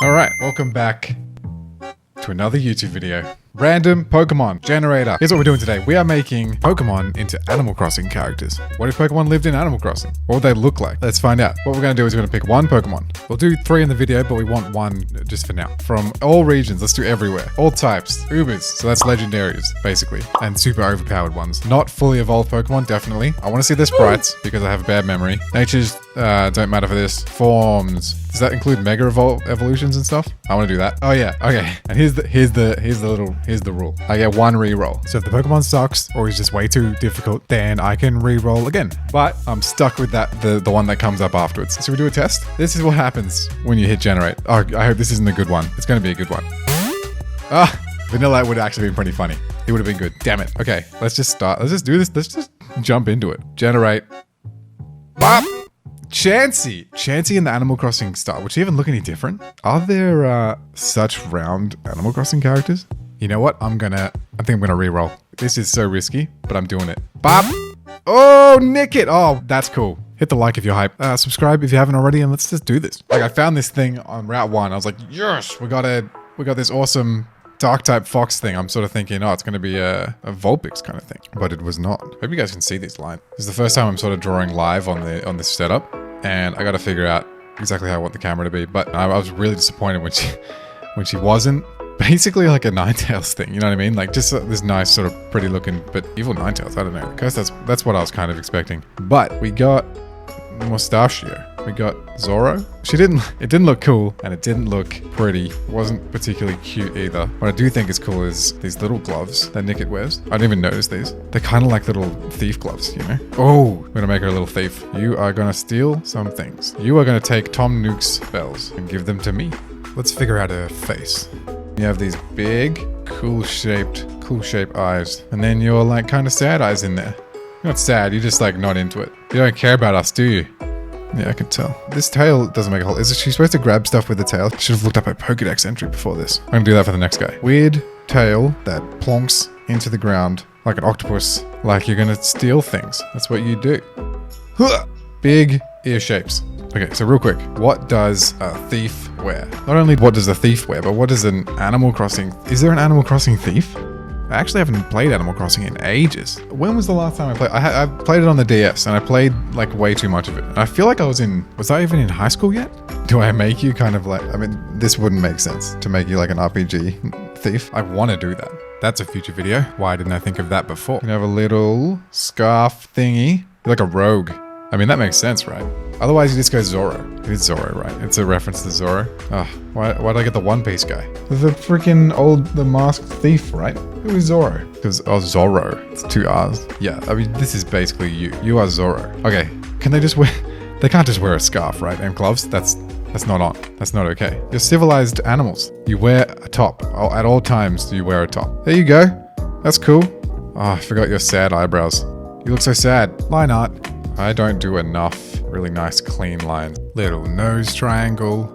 Alright, welcome back to another YouTube video. Random Pokemon generator. Here's what we're doing today. We are making Pokemon into Animal Crossing characters. What if Pokemon lived in Animal Crossing? What would they look like? Let's find out. What we're going to do is we're going to pick one Pokemon. We'll do 3 in the video, but we want 1 just for now. From all regions, let's do everywhere. All types. Ubers, so that's legendaries, basically. And super overpowered ones. Not fully evolved Pokemon, definitely. I want to see their sprites because I have a bad memory. Natures don't matter for this. Forms. Does that include mega evolutions and stuff? I want to do that. Oh yeah, okay. And here's the rule. I get 1 reroll. So if the Pokemon sucks or is just way too difficult, then I can reroll again. But I'm stuck with that the one that comes up afterwards. So we do a test. This is what happens when you hit generate. Oh, I hope this isn't a good one. It's going to be a good one. Vanilla would actually be pretty funny. It would have been good. Damn it. Okay, let's just start. Let's just do this. Let's just jump into it. Generate. Bop. Chansey in the Animal Crossing style. Would she even look any different? Are there such round Animal Crossing characters? You know what? I think I'm gonna reroll. This is so risky, but I'm doing it. Bop! Oh, nick it! Oh, that's cool. Hit the like if you're hype. Subscribe if you haven't already, and let's just do this. Like, I found this thing on Route 1. I was like, yes, we got this awesome dark type fox thing. I'm sort of thinking, oh, it's going to be a Vulpix kind of thing, but it was not. Hope you guys can see this line. This is the first time I'm sort of drawing live on this setup, and I got to figure out exactly how I want the camera to be. But I was really disappointed when she wasn't. Basically like a Ninetales thing, you know what I mean? Like just this nice sort of pretty looking, but evil Ninetales. I don't know. Because that's what I was kind of expecting. But we got Mustachio. We got Zoro. It didn't look cool, and it didn't look pretty. It wasn't particularly cute either. What I do think is cool is these little gloves that Nickit wears. I didn't even notice these. They're kind of like little thief gloves, you know? Oh, we're gonna make her a little thief. You are gonna steal some things. You are gonna take Tom Nook's bells and give them to me. Let's figure out her face. You have these big, cool shaped eyes. And then you're like kind of sad eyes in there. You're not sad, you're just like not into it. You don't care about us, do you? Yeah, I can tell. This tail doesn't make a whole... Is she supposed to grab stuff with the tail? Should have looked up her Pokedex entry before this. I'm gonna do that for the next guy. Weird tail that plonks into the ground like an octopus. Like you're gonna steal things. That's what you do. Big ear shapes. Okay, so real quick, what does a thief wear? Not only what does a thief wear, but what does an Animal Crossing... Is there an Animal Crossing thief? I actually haven't played Animal Crossing in ages. When was the last time I played? I played it on the DS, and I played like way too much of it. And I feel like was I even in high school yet? Do I make you kind of like... I mean, this wouldn't make sense to make you like an RPG thief. I want to do that. That's a future video. Why didn't I think of that before? You can have a little scarf thingy. You're like a rogue. I mean, that makes sense, right? Otherwise, you just go Zoro. It's Zoro, right? It's a reference to Zoro. Why did I get the One Piece guy? The freaking the masked thief, right? Who is Zoro? Because, Zoro. It's 2 R's. Yeah, I mean, this is basically you. You are Zoro. Okay, can they just wear... They can't just wear a scarf, right? And gloves? That's not on. That's not okay. You're civilized animals. You wear a top. At all times, you wear a top. There you go. That's cool. Oh, I forgot your sad eyebrows. You look so sad. Line art. I don't do enough really nice clean lines. Little nose triangle.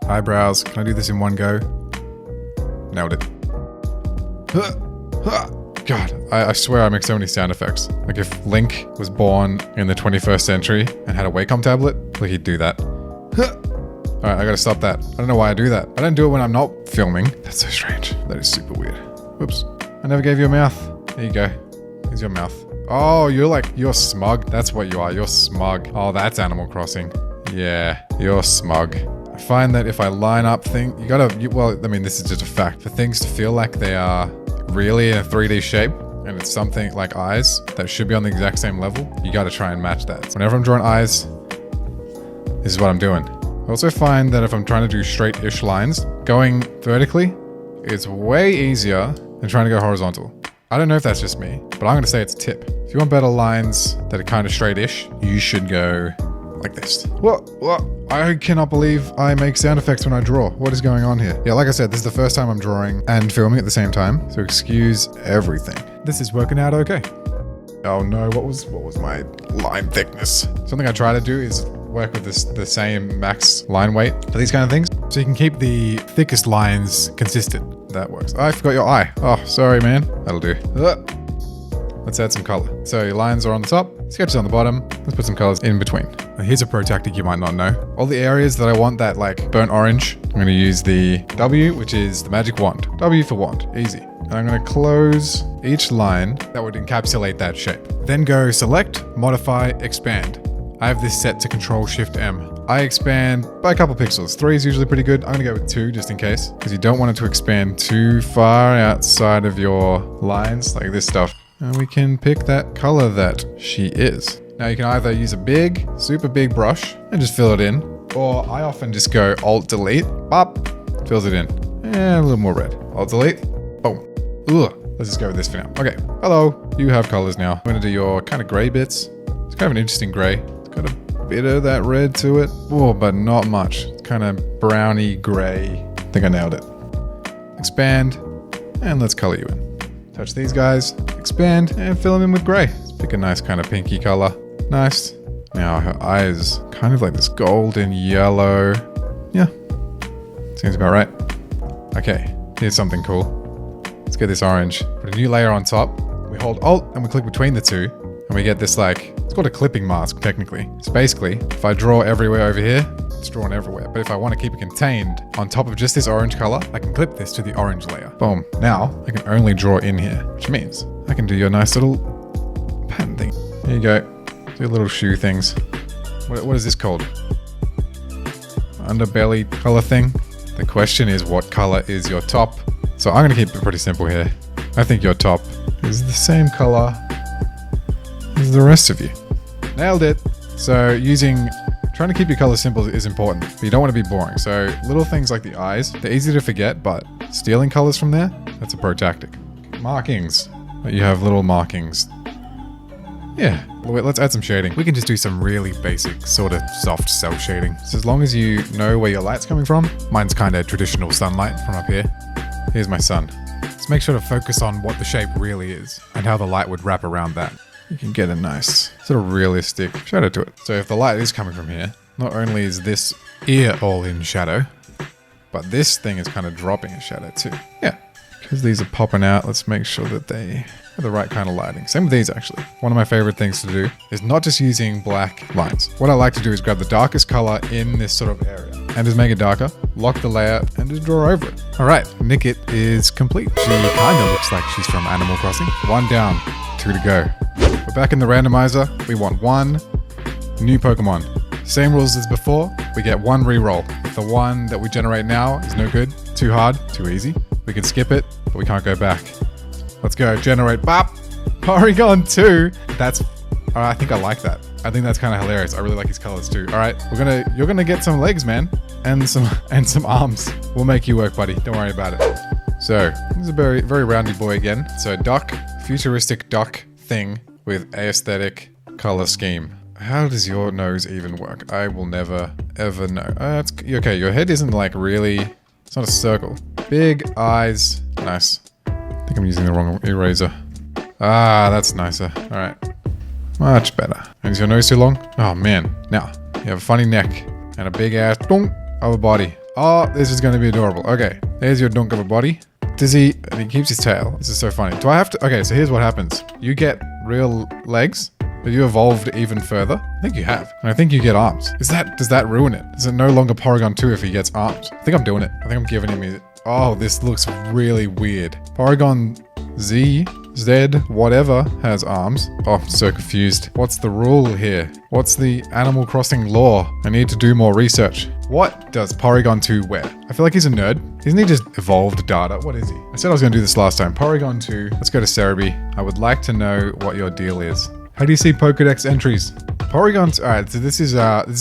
Eyebrows. Can I do this in one go? Nailed it. God, I swear I make so many sound effects. Like if Link was born in the 21st century and had a Wacom tablet, like he'd do that. Alright, I gotta stop that. I don't know why I do that. I don't do it when I'm not filming. That's so strange. That is super weird. Whoops. I never gave you a mouth. There you go. Here's your mouth. Oh, you're smug. That's what you are. You're smug. Oh, that's Animal Crossing. Yeah, you're smug. I find that if I line up things, well, I mean, this is just a fact. For things to feel like they are really in a 3D shape, and it's something like eyes that should be on the exact same level, you gotta try and match that. So whenever I'm drawing eyes, this is what I'm doing. I also find that if I'm trying to do straight-ish lines, going vertically is way easier than trying to go horizontal. I don't know if that's just me, but I'm gonna say it's a tip. If you want better lines that are kind of straight-ish, you should go like this. What? I cannot believe I make sound effects when I draw. What is going on here? Yeah, like I said, this is the first time I'm drawing and filming at the same time, so excuse everything. This is working out okay. Oh no, what was my line thickness? Something I try to do is work with the same max line weight for these kind of things, so you can keep the thickest lines consistent. That works. Oh, I forgot your eye. Oh, sorry, man. That'll do. Let's add some color. So your lines are on the top, sketches on the bottom. Let's put some colors in between. Now here's a pro tactic you might not know. All the areas that I want that like burnt orange I'm going to use the W, which is the magic wand. W for wand, easy. And I'm going to close each line that would encapsulate that shape. Then go select, modify, expand. I have this set to Control Shift M. I expand by a couple pixels. 3 is usually pretty good. I'm gonna go with 2 just in case, because you don't want it to expand too far outside of your lines, like this stuff. And we can pick that color that she is. Now you can either use a big, super big brush and just fill it in, or I often just go Alt Delete, pop, fills it in. And a little more red. Alt Delete, boom. Ugh. Let's just go with this for now. Okay, hello, you have colors now. I'm gonna do your kind of gray bits. It's kind of an interesting gray. Got a bit of that red to it. Oh, but not much. It's kind of browny gray. I think I nailed it. Expand, and let's color you in. Touch these guys, expand, and fill them in with gray. Let's pick a nice kind of pinky color. Nice. Now her eyes, kind of like this golden yellow. Yeah, seems about right. Okay, here's something cool. Let's get this orange. Put a new layer on top. We hold Alt, and we click between the two, and we get this like, it's called a clipping mask, technically. So basically, if I draw everywhere over here, it's drawn everywhere. But if I want to keep it contained on top of just this orange color, I can clip this to the orange layer. Boom. Now, I can only draw in here, which means I can do your nice little pattern thing. Here you go. Do little shoe things. What is this called? Underbelly color thing? The question is, what color is your top? So I'm going to keep it pretty simple here. I think your top is the same color as the rest of you. Nailed it. So trying to keep your colors simple is important, but you don't want to be boring. So little things like the eyes, they're easy to forget, but stealing colors from there, that's a pro tactic. Markings. You have little markings. Yeah, wait, let's add some shading. We can just do some really basic sort of soft cell shading. So as long as you know where your light's coming from, mine's kind of traditional sunlight from up here. Here's my sun. Let's make sure to focus on what the shape really is and how the light would wrap around that. You can get a nice sort of realistic shadow to it. So if the light is coming from here, not only is this ear all in shadow, but this thing is kind of dropping a shadow too. Yeah, because these are popping out, let's make sure that they have the right kind of lighting. Same with these actually. One of my favorite things to do is not just using black lines. What I like to do is grab the darkest color in this sort of area and just make it darker, lock the layer, and just draw over it. All right, Nickit is complete. She kind of looks like she's from Animal Crossing. 1 down, 2 to go. We're back in the randomizer. We want 1 new Pokemon. Same rules as before. We get 1 reroll. If the one that we generate now is no good, too hard, too easy, we can skip it, but we can't go back. Let's go. Generate. Bop. Porygon 2. I think I like that. I think that's kind of hilarious. I really like his colors too. All right, you're gonna get some legs, man, and some arms. We'll make you work, buddy. Don't worry about it. So this is a very, very roundy boy again. So duck, futuristic duck thing with aesthetic color scheme. How does your nose even work? I will never, ever know. It's okay. Your head isn't like really, it's not a circle. Big eyes. Nice. I think I'm using the wrong eraser. Ah, that's nicer. All right. Much better. And is your nose too long? Oh man. Now, you have a funny neck and a big ass dunk of a body. Oh, this is going to be adorable. Okay. There's your dunk of a body. And he keeps his tail. This is so funny. Do I have to? Okay, so here's what happens. You get real legs. Have you evolved even further? I think you have. And I think you get arms. Does that ruin it? Is it no longer Porygon 2 if he gets arms? I think I'm doing it. I think I'm giving him oh, this looks really weird. Porygon Z, whatever, has arms. Oh, I'm so confused. What's the rule here? What's the Animal Crossing law? I need to do more research. What does Porygon 2 wear? I feel like he's a nerd. Isn't he just evolved data? What is he? I said I was going to do this last time. Porygon 2. Let's go to Cerebi. I would like to know what your deal is. How do you see Pokedex entries? Porygon 2. Alright, so this is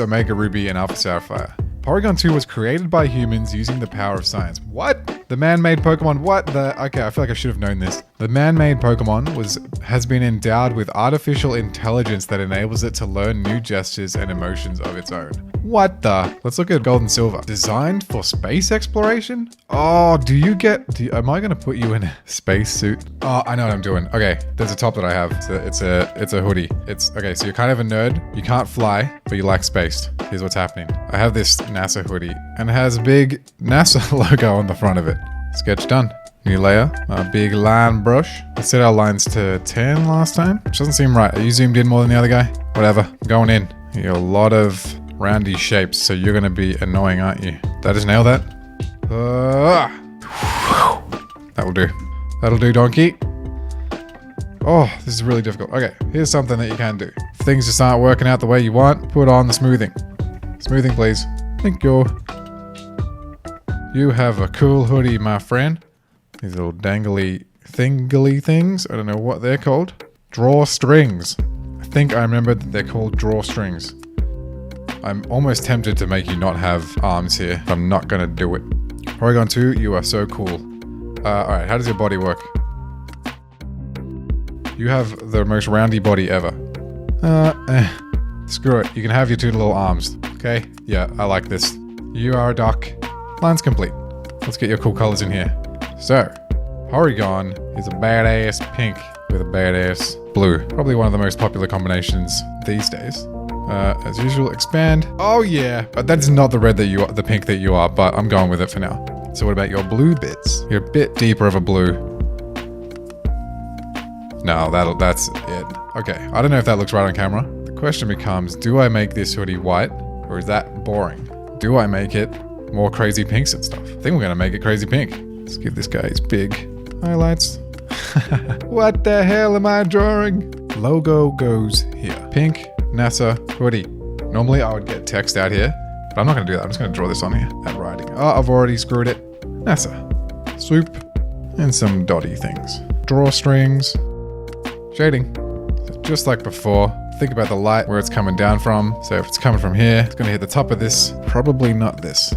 Omega Ruby and Alpha Sapphire. Porygon 2 was created by humans using the power of science. What? The man-made Pokemon? What the? Okay, I feel like I should have known this. The man-made Pokemon has been endowed with artificial intelligence that enables it to learn new gestures and emotions of its own. What the? Let's look at Gold and Silver. Designed for space exploration? Oh, am I gonna put you in a space suit? Oh, I know what I'm doing. Okay, there's a top that I have. It's a hoodie. Okay, so you're kind of a nerd. You can't fly, but you like space. Here's what's happening. I have this NASA hoodie, and it has a big NASA logo on the front of it. Sketch done. New layer, a big line brush. I set our lines to 10 last time, which doesn't seem right. Are you zoomed in more than the other guy? Whatever, I'm going in. A lot of roundy shapes, so you're gonna be annoying, aren't you? Did I just nail that? That'll do. That'll do, donkey. Oh, this is really difficult. Okay, here's something that you can do. If things just aren't working out the way you want, put on the smoothing. Smoothing, please. Thank you. You have a cool hoodie, my friend. These little dangly thingly things. I don't know what they're called. Drawstrings. I think I remember that they're called drawstrings. I'm almost tempted to make you not have arms here, but I'm not gonna do it. Porygon 2, you are so cool. Alright, how does your body work? You have the most roundy body ever. Screw it. You can have your 2 little arms. Okay? Yeah, I like this. You are a duck. Line's complete. Let's get your cool colors in here. So, Porygon is a badass pink with a badass blue. Probably one of the most popular combinations these days. As usual, expand. Oh yeah, but that is not the red that you are, the pink that you are, but I'm going with it for now. So what about your blue bits? You're a bit deeper of a blue. No, that's it. Okay, I don't know if that looks right on camera. The question becomes, do I make this hoodie white, or is that boring? Do I make it more crazy pinks and stuff? I think we're gonna make it crazy pink. Let's give this guy his big highlights. What the hell am I drawing? Logo goes here. Pink NASA hoodie. Normally I would get text out here, but I'm not gonna do that. I'm just gonna draw this on here and writing. Oh, I've already screwed it. NASA. Swoop. And some dotty things. Drawstrings. Shading. So just like before, think about the light where it's coming down from. So if it's coming from here, it's gonna hit the top of this, probably not this.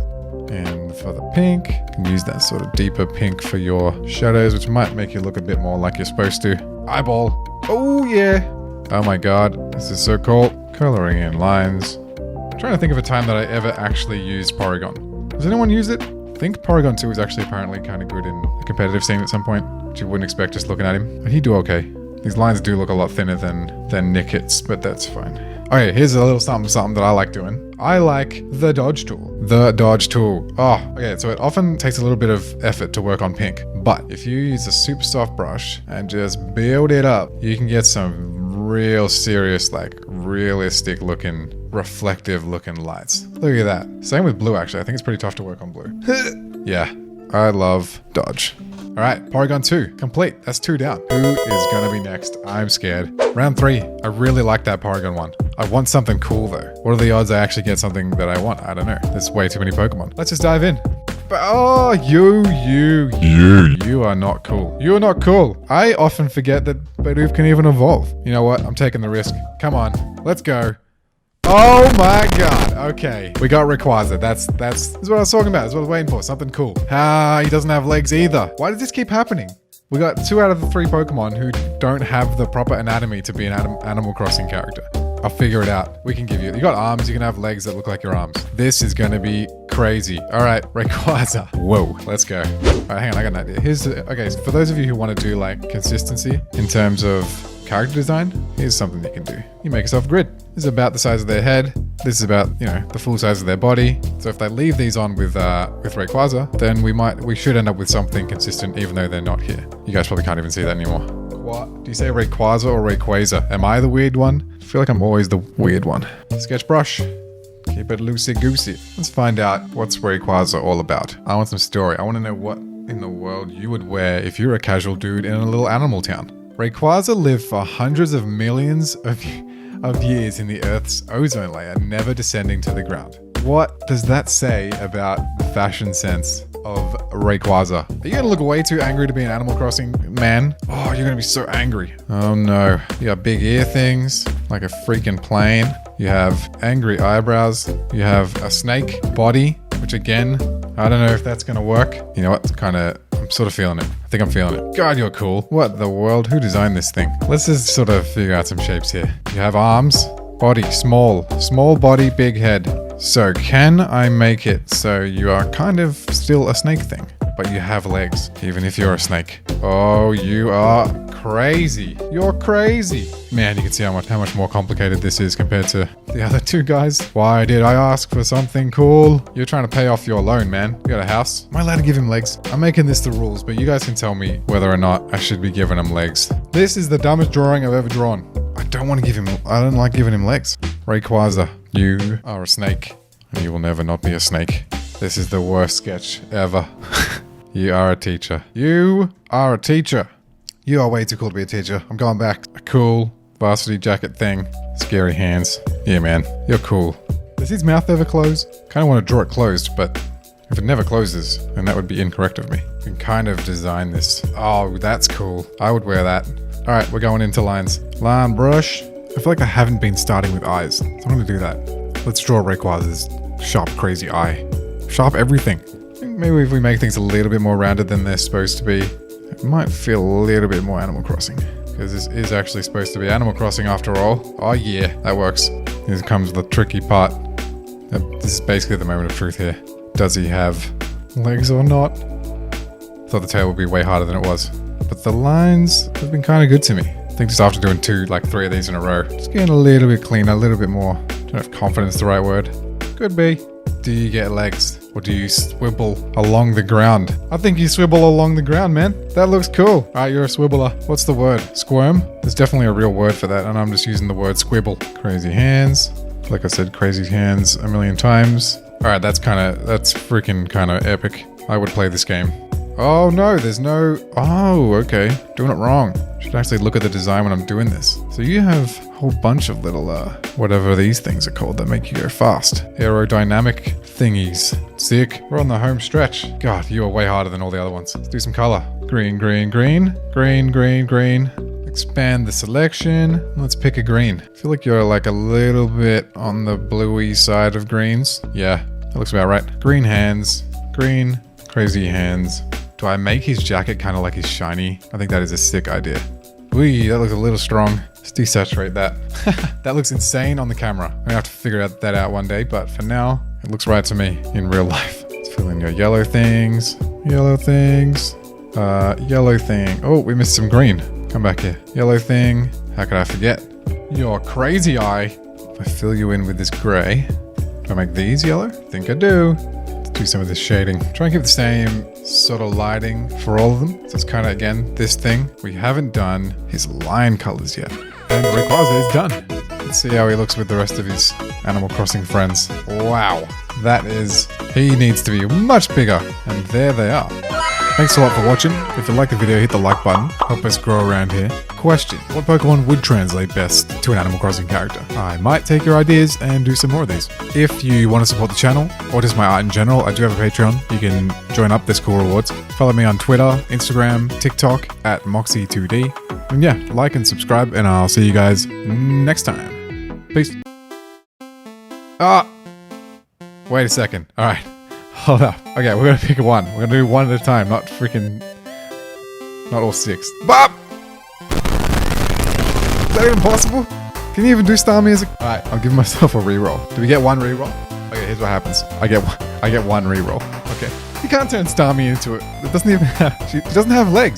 And for the pink, you can use that sort of deeper pink for your shadows, which might make you look a bit more like you're supposed to. Eyeball. Oh yeah. Oh my god, this is so cool. Coloring in lines. I'm trying to think of a time that I ever actually used Porygon. Does anyone use it? I think Porygon 2 is actually apparently kind of good in the competitive scene at some point, which you wouldn't expect just looking at him. But he'd do okay. These lines do look a lot thinner than Nicket's, but that's fine. Okay, here's a little something that I like doing. I like the dodge tool. The dodge tool. Oh, okay, so it often takes a little bit of effort to work on pink, but if you use a super soft brush and just build it up, you can get some real serious, like realistic looking, reflective looking lights. Look at that. Same with blue, actually. I think it's pretty tough to work on blue. Yeah, I love dodge. All right, Porygon 2, complete. That's 2 down. Who is gonna be next? I'm scared. Round 3, I really like that Porygon one. I want something cool though. What are the odds I actually get something that I want? I don't know. There's way too many Pokemon. Let's just dive in. But, oh, you are not cool. You are not cool. I often forget that Bidoof can even evolve. You know what? I'm taking the risk. Come on, let's go. Oh my god. Okay. We got Rayquaza. That's what I was talking about. That's what I was waiting for. Something cool. He doesn't have legs either. Why does this keep happening? We got 2 out of the 3 Pokemon who don't have the proper anatomy to be an Animal Crossing character. I'll figure it out. We can give you got arms, you can have legs that look like your arms. This is gonna be crazy. All right, Rayquaza. Whoa, let's go. All right, hang on, I got an idea. Okay, so for those of you who want to do like consistency in terms of character design, here's something you can do. You make yourself a grid. This is about the size of their head. This is about, the full size of their body. So if they leave these on with Rayquaza, then we should end up with something consistent even though they're not here. You guys probably can't even see that anymore. What? Do you say Rayquaza or Rayquaza? Am I the weird one? I feel like I'm always the weird one. Sketch brush. Keep it loosey-goosey. Let's find out what's Rayquaza all about. I want some story. I want to know what in the world you would wear if you're a casual dude in a little animal town. Rayquaza lived for hundreds of millions of years in the Earth's ozone layer, never descending to the ground. What does that say about the fashion sense of Rayquaza? Are you gonna look way too angry to be an Animal Crossing man? Oh, you're gonna be so angry. Oh no. You got big ear things, like a freaking plane. You have angry eyebrows. You have a snake body, which again, I don't know if that's gonna work. You know what? I'm sort of feeling it. I think I'm feeling it. God, you're cool. What the world? Who designed this thing? Let's just sort of figure out some shapes here. You have arms, body, small body, big head. So can I make it so you are kind of still a snake thing, but you have legs, even if you're a snake? Oh, you are crazy. You're crazy. Man, you can see how much more complicated this is compared to the other 2 guys. Why did I ask for something cool? You're trying to pay off your loan, man. You got a house. Am I allowed to give him legs? I'm making this the rules, but you guys can tell me whether or not I should be giving him legs. This is the dumbest drawing I've ever drawn. I don't like giving him legs. Rayquaza, you are a snake, and you will never not be a snake. This is the worst sketch ever. You are a teacher. You are a teacher. You are way too cool to be a teacher. I'm going back. A cool varsity jacket thing. Scary hands. Yeah, man. You're cool. Does his mouth ever close? Kind of want to draw it closed, but if it never closes, then that would be incorrect of me. You can kind of design this. Oh, that's cool. I would wear that. All right, we're going into lines. Line brush. I feel like I haven't been starting with eyes, so I'm going to do that. Let's draw Rayquaza's sharp, crazy eye. Sharp everything. I think maybe if we make things a little bit more rounded than they're supposed to be, it might feel a little bit more Animal Crossing. Because this is actually supposed to be Animal Crossing after all. Oh yeah, that works. Here comes the tricky part. This is basically the moment of truth here. Does he have legs or not? Thought the tail would be way harder than it was. But the lines have been kind of good to me. I think just after doing 3 of these in a row, just getting a little bit cleaner, a little bit more. Don't know if confidence is the right word. Could be. Do you get legs? Or do you swibble along the ground? I think you swibble along the ground, man. That looks cool. All right, you're a swibbler. What's the word? Squirm? There's definitely a real word for that, and I'm just using the word squibble. Crazy hands. Like I said, crazy hands a million times. All right, that's freaking kind of epic. I would play this game. Oh no, there's no... Oh, okay. Doing it wrong. Should actually look at the design when I'm doing this. So you have a whole bunch of little, whatever these things are called that make you go fast. Aerodynamic thingies. Sick. We're on the home stretch. God, you are way harder than all the other ones. Let's do some color. Green, green, green. Green, green, green. Expand the selection. Let's pick a green. I feel like you're like a little bit on the bluey side of greens. Yeah, that looks about right. Green hands. Green. Crazy hands. Do I make his jacket kind of like his shiny? I think that is a sick idea. Wee, that looks a little strong. Let's desaturate that. That looks insane on the camera. I'm gonna have to figure that out one day, but for now, it looks right to me in real life. Let's fill in your yellow things. Yellow things. Yellow thing. Oh, we missed some green. Come back here. Yellow thing. How could I forget? Your crazy eye. If I fill you in with this gray, do I make these yellow? I think I do. Do some of this shading. Try and keep the same sort of lighting for all of them. So it's kind of, again, this thing. We haven't done his line colors yet. And Rayquaza is done. Let's see how he looks with the rest of his Animal Crossing friends. Wow. That is... He needs to be much bigger. And there they are. Thanks a lot for watching. If you liked the video, hit the like button. Help us grow around here. Question: what Pokemon would translate best to an Animal Crossing character? I might take your ideas and do some more of these. If you want to support the channel, or just my art in general, I do have a Patreon. You can join up. There's cool rewards. Follow me on Twitter, Instagram, TikTok at Moxie2D. And yeah, like and subscribe, and I'll see you guys next time. Peace. Wait a second. All right. Hold up. Okay, we're gonna pick one. We're gonna do one at a time, not all 6. Bop! Is that even possible? Can you even do star music? Alright, I'll give myself a reroll. Do we get one reroll? Okay, here's what happens. I get one reroll. Okay. You can't turn Starmie into it. It doesn't even have... She doesn't have legs.